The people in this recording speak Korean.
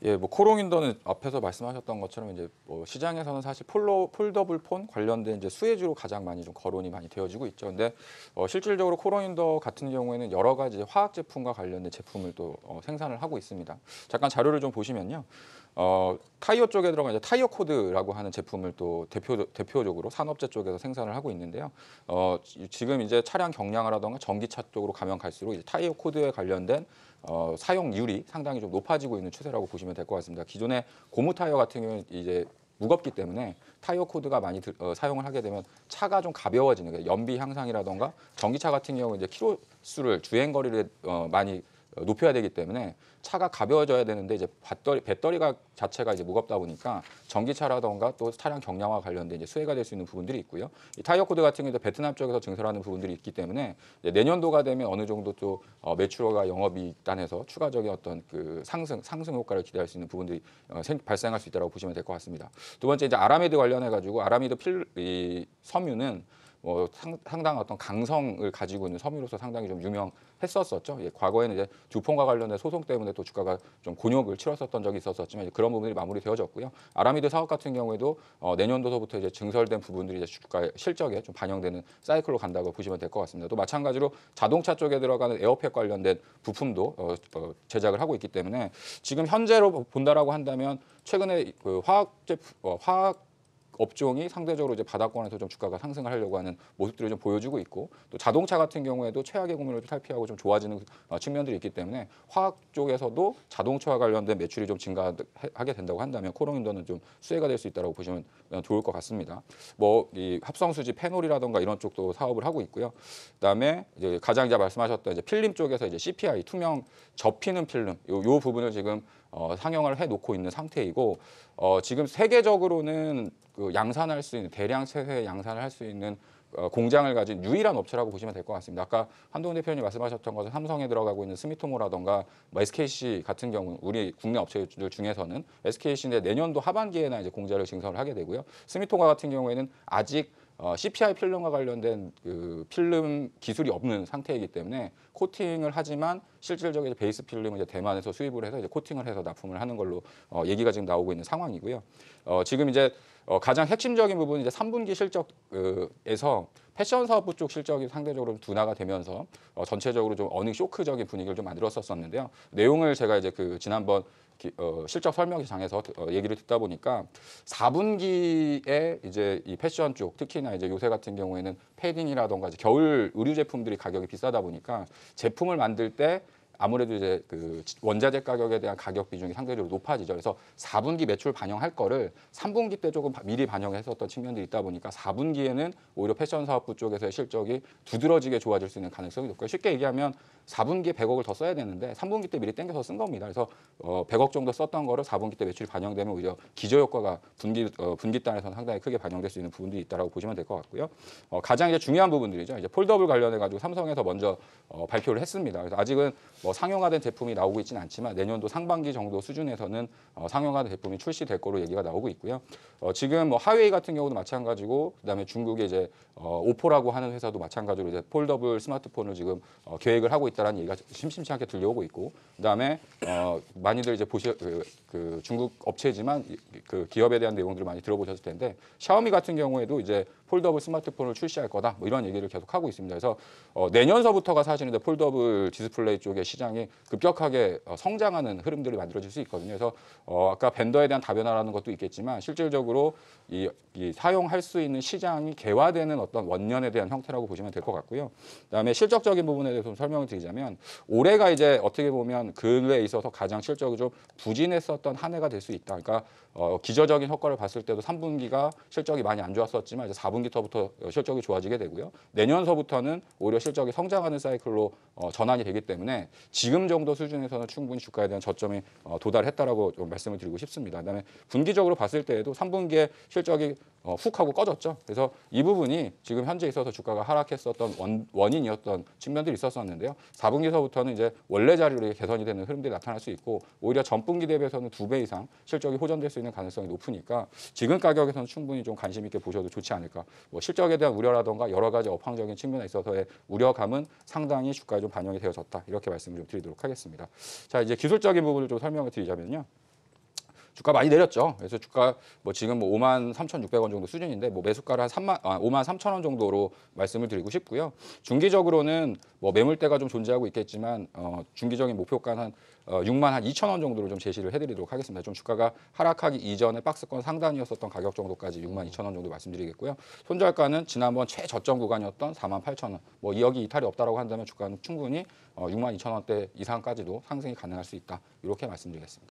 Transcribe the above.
예, 뭐 코롱인더는 앞에서 말씀하셨던 것처럼 이제 뭐 시장에서는 사실 폴더블 폰 관련된 이제 수혜주로 가장 많이 좀 거론이 많이 되어지고 있죠. 근데 실질적으로 코롱인더 같은 경우에는 여러 가지 화학 제품과 관련된 제품을 또 생산을 하고 있습니다. 잠깐 자료를 좀 보시면요. 타이어 쪽에 들어간 이제 타이어 코드라고 하는 제품을 또 대표적으로 산업재 쪽에서 생산을 하고 있는데요. 지금 이제 차량 경량화라던가 전기차 쪽으로 가면 갈수록 이제 타이어 코드에 관련된 사용률이 상당히 좀 높아지고 있는 추세라고 보시면 될 것 같습니다. 기존의 고무 타이어 같은 경우는 이제 무겁기 때문에 타이어 코드가 많이 사용을 하게 되면 차가 좀 가벼워지는 게 연비 향상이라던가 전기차 같은 경우 이제 키로수를 주행 거리를 많이 높여야 되기 때문에 차가 가벼워져야 되는데 이제 배터리가 자체가 이제 무겁다 보니까 전기차라던가 또 차량 경량화 관련된 이제 수혜가 될 수 있는 부분들이 있고요. 이 타이어 코드 같은 경우도 베트남 쪽에서 증설하는 부분들이 있기 때문에 내년도가 되면 어느 정도 또 매출과 영업이익단에서 추가적인 어떤 그 상승 효과를 기대할 수 있는 부분들이 발생할 수 있다고 보시면 될 것 같습니다. 두 번째 이제 아라미드 관련해 가지고 아라미드 이 섬유는 상당한 어떤 강성을 가지고 있는 섬유로서 상당히 좀 유명했었었죠. 예, 과거에는 이제 듀폰과 관련된 소송 때문에 또 주가가 좀 곤욕을 치렀었던 적이 있었지만 이제 그런 부분들이 마무리되어졌고요. 아라미드 사업 같은 경우에도 내년도서부터 이제 증설된 부분들이 이제 주가 실적에 좀 반영되는 사이클로 간다고 보시면 될 것 같습니다. 또 마찬가지로 자동차 쪽에 들어가는 에어팩 관련된 부품도 제작을 하고 있기 때문에 지금 현재로 본다라고 한다면 최근에 그 화학 업종이 상대적으로 이제 바닥권에서 좀 주가가 상승을 하려고 하는 모습들을 좀 보여주고 있고 또 자동차 같은 경우에도 최악의 국면을 탈피하고 좀 좋아지는 측면들이 있기 때문에 화학 쪽에서도 자동차와 관련된 매출이 좀 증가하게 된다고 한다면 코롱인더는 좀 수혜가 될 수 있다고 보시면 좋을 것 같습니다. 뭐 이 합성수지 페놀이라든가 이런 쪽도 사업을 하고 있고요. 그다음에 이제 가장 이제 말씀하셨던 이제 필름 쪽에서 이제 CPI 투명 접히는 필름 요 부분을 지금 상용화를 해놓고 있는 상태이고 지금 세계적으로는 그 양산할 수 있는 대량 세세 양산을 할 수 있는 공장을 가진 유일한 업체라고 보시면 될 것 같습니다. 아까 한동훈 대표님 말씀하셨던 것은 삼성에 들어가고 있는 스미토모라던가 뭐 SKC 같은 경우 우리 국내 업체들 중에서는 SKC인데 내년도 하반기에나 이제 공장을 증설을 하게 되고요. 스미토모 같은 경우에는 아직 CPI 필름과 관련된 그 필름 기술이 없는 상태이기 때문에 코팅을 하지만 실질적인 베이스 필름을 이제 대만에서 수입을 해서 이제 코팅을 해서 납품을 하는 걸로 얘기가 지금 나오고 있는 상황이고요. 지금 이제 가장 핵심적인 부분은 이제 3분기 실적에서 패션 사업부 쪽 실적이 상대적으로 둔화가 되면서 전체적으로 좀 어닝 쇼크적인 분위기를 좀 만들었었는데요. 내용을 제가 이제 그 지난번 실적 설명장에서 얘기를 듣다 보니까 4분기에 이제 이 패션 쪽 특히나 이제 요새 같은 경우에는 패딩이라던가 이제 겨울 의류 제품들이 가격이 비싸다 보니까 제품을 만들 때 아무래도 이제 그 원자재 가격에 대한 가격 비중이 상대적으로 높아지죠. 그래서 4분기 매출 반영할 거를 3분기 때 조금 미리 반영했었던 측면들이 있다 보니까 4분기에는 오히려 패션 사업부 쪽에서의 실적이 두드러지게 좋아질 수 있는 가능성이 높고요. 쉽게 얘기하면 4분기에 100억을 더 써야 되는데 3분기 때 미리 땡겨서 쓴 겁니다. 그래서 100억 정도 썼던 거를 4분기 때 매출이 반영되면 오히려 기저효과가 분기단에서는 상당히 크게 반영될 수 있는 부분들이 있다고 보시면 될 것 같고요. 가장 이제 중요한 부분들이죠. 이제 폴더블 관련해 가지고 삼성에서 먼저 발표를 했습니다. 그래서 아직은 뭐 상용화된 제품이 나오고 있지는 않지만 내년도 상반기 정도 수준에서는 상용화된 제품이 출시될 거로 얘기가 나오고 있고요. 지금 뭐 하웨이 같은 경우도 마찬가지고 그다음에 중국의 이제 오포라고 하는 회사도 마찬가지로 이제 폴더블 스마트폰을 지금 계획을 하고 있다라는 얘기가 심심치 않게 들려오고 있고 그다음에 많이들 이제 그 중국 업체지만 그 기업에 대한 내용들을 많이 들어보셨을 텐데 샤오미 같은 경우에도 이제 폴더블 스마트폰을 출시할 거다 뭐 이런 얘기를 계속 하고 있습니다. 그래서 내년서부터가 사실은 이제 폴더블 디스플레이 쪽의 시장이 급격하게 성장하는 흐름들이 만들어질 수 있거든요. 그래서 아까 벤더에 대한 다변화라는 것도 있겠지만 실질적으로 이 사용할 수 있는 시장이 개화되는 어떤 원년에 대한 형태라고 보시면 될 것 같고요. 그다음에 실적적인 부분에 대해서 좀 설명을 드리자면 올해가 이제 어떻게 보면 근래에 있어서 가장 실적이 좀 부진했었던 한 해가 될 수 있다. 그러니까 기저적인 효과를 봤을 때도 3분기가 실적이 많이 안 좋았었지만 이제 4분기부터 실적이 좋아지게 되고요. 내년서부터는 오히려 실적이 성장하는 사이클로 전환이 되기 때문에 지금 정도 수준에서는 충분히 주가에 대한 저점이 도달했다라고 좀 말씀을 드리고 싶습니다. 그다음에 분기적으로 봤을 때에도 3분기에 실적이 훅 하고 꺼졌죠. 그래서 이 부분이 지금 현재 있어서 주가가 하락했었던 원인이었던 측면들이 있었었는데요. 4분기서부터는 이제 원래 자리로 개선이 되는 흐름들이 나타날 수 있고 오히려 전분기 대비해서는 2배 이상 실적이 호전될 수 있는 가능성이 높으니까 지금 가격에서는 충분히 좀 관심 있게 보셔도 좋지 않을까. 뭐 실적에 대한 우려라던가 여러 가지 업황적인 측면에 있어서의 우려감은 상당히 주가에 좀 반영이 되어졌다. 이렇게 말씀을 좀 드리도록 하겠습니다. 자, 이제 기술적인 부분을 좀 설명을 드리자면요. 주가 많이 내렸죠. 그래서 주가 뭐 지금 뭐 53,600원 정도 수준인데 뭐 매수가를 한 53,000원 정도로 말씀을 드리고 싶고요. 중기적으로는 뭐 매물대가 좀 존재하고 있겠지만 중기적인 목표가는 한 62,000원 정도로 좀 제시를 해드리도록 하겠습니다. 좀 주가가 하락하기 이전에 박스권 상단이었었던 가격 정도까지 62,000원 정도 말씀드리겠고요. 손절가는 지난번 최저점 구간이었던 48,000원. 뭐 여기 이탈이 없다라고 한다면 주가는 충분히 62,000원대 이상까지도 상승이 가능할 수 있다. 이렇게 말씀드리겠습니다.